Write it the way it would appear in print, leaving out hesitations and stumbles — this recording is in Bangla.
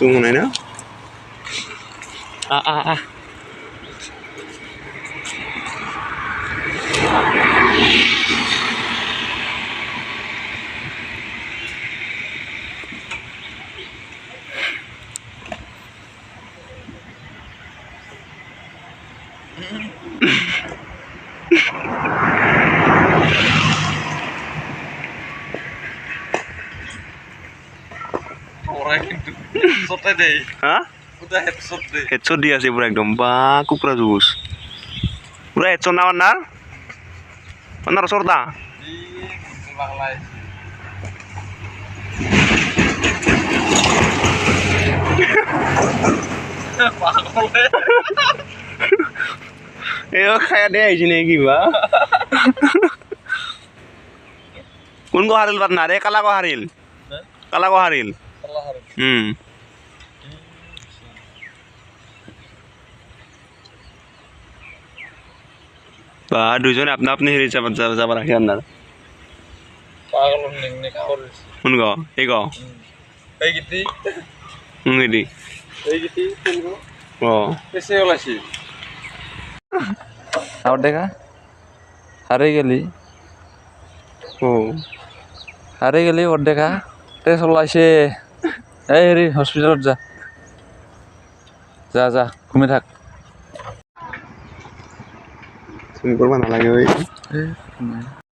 শুনে না আ হেডশট দিয়ে আছে পুরা একদম বা কুকুরা জুস পুরা হেডশট না ওনার ওনার সরদা খায়া দে আইছি নে কিবা কোন গো হারিল বাদ না রে কালা গো হারিল বা দুজনে আপনা আপনি হেরে যাবার রাখি আপনার কোন গো এই গো আবার দেখা হারিয়ে গেলি ওর দেখা টেস্ট লাইছে এই রে হসপিটালত যা ঘুমে থাক তুমি করবা নালাগে ওই